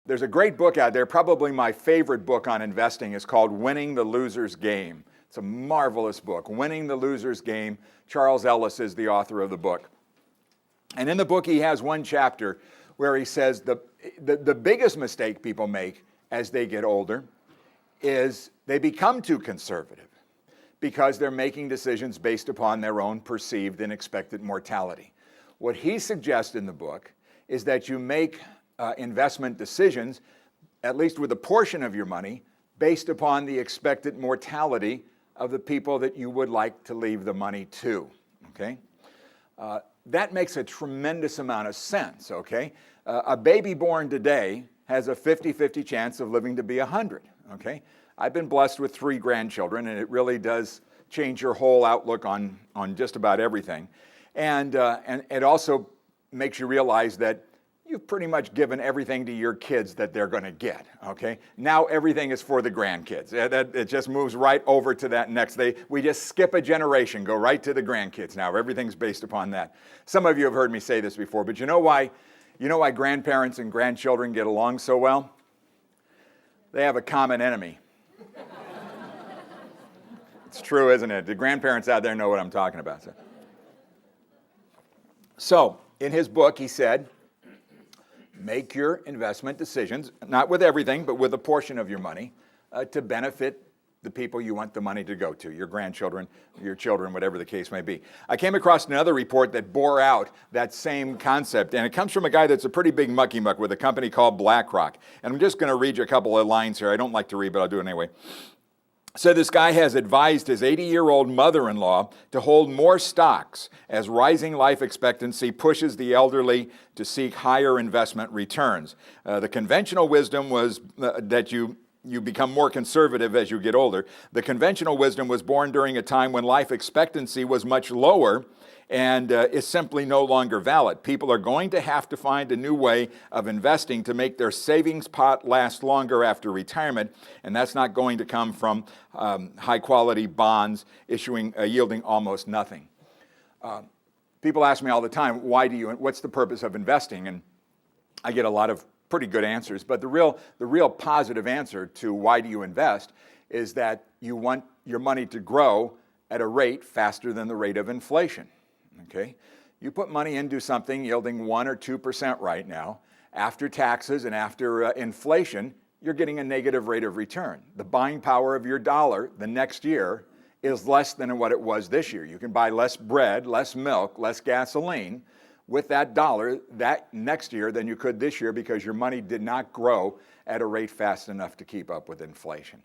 There's a great book out there, probably my favorite book on investing. It's called Winning the Loser's Game. It's a marvelous book, Winning the Loser's Game. Charles Ellis is the author of the book. And in the book, he has one chapter where he says the biggest mistake people make as they get older is they become too conservative because they're making decisions based upon their own perceived and expected mortality. What he suggests in the book is that you make investment decisions, at least with a portion of your money, based upon the expected mortality of the people that you would like to leave the money to, okay? That makes a tremendous amount of sense, okay? A baby born today has a 50-50 chance of living to be 100, okay? I've been blessed with 3 grandchildren, and it really does change your whole outlook on just about everything. And it also makes you realize that you've pretty much given everything to your kids that they're going to get, okay? Now everything is for the grandkids. It just moves right over to that next. We just skip a generation, go right to the grandkids now. Everything's based upon that. Some of you have heard me say this before, but you know why grandparents and grandchildren get along so well? They have a common enemy. It's true, isn't it? The grandparents out there know what I'm talking about. So in his book, he said, make your investment decisions, not with everything, but with a portion of your money, to benefit the people you want the money to go to, your grandchildren, your children, whatever the case may be. I came across another report that bore out that same concept, and it comes from a guy that's a pretty big mucky muck with a company called BlackRock. And I'm just going to read you a couple of lines here. I don't like to read, but I'll do it anyway. So this guy has advised his 80-year-old mother-in-law to hold more stocks as rising life expectancy pushes the elderly to seek higher investment returns. The conventional wisdom was that you become more conservative as you get older. The conventional wisdom was born during a time when life expectancy was much lower and is simply no longer valid. People are going to have to find a new way of investing to make their savings pot last longer after retirement, and that's not going to come from high-quality bonds yielding almost nothing. People ask me all the time, what's the purpose of investing? And I get a lot of pretty good answers, but the real positive answer to why do you invest is that you want your money to grow at a rate faster than the rate of inflation. Okay, you put money into something yielding 1 or 2% right now. After taxes and after inflation, you're getting a negative rate of return. The buying power of your dollar the next year is less than what it was this year. You can buy less bread, less milk, less gasoline with that dollar that next year than you could this year because your money did not grow at a rate fast enough to keep up with inflation.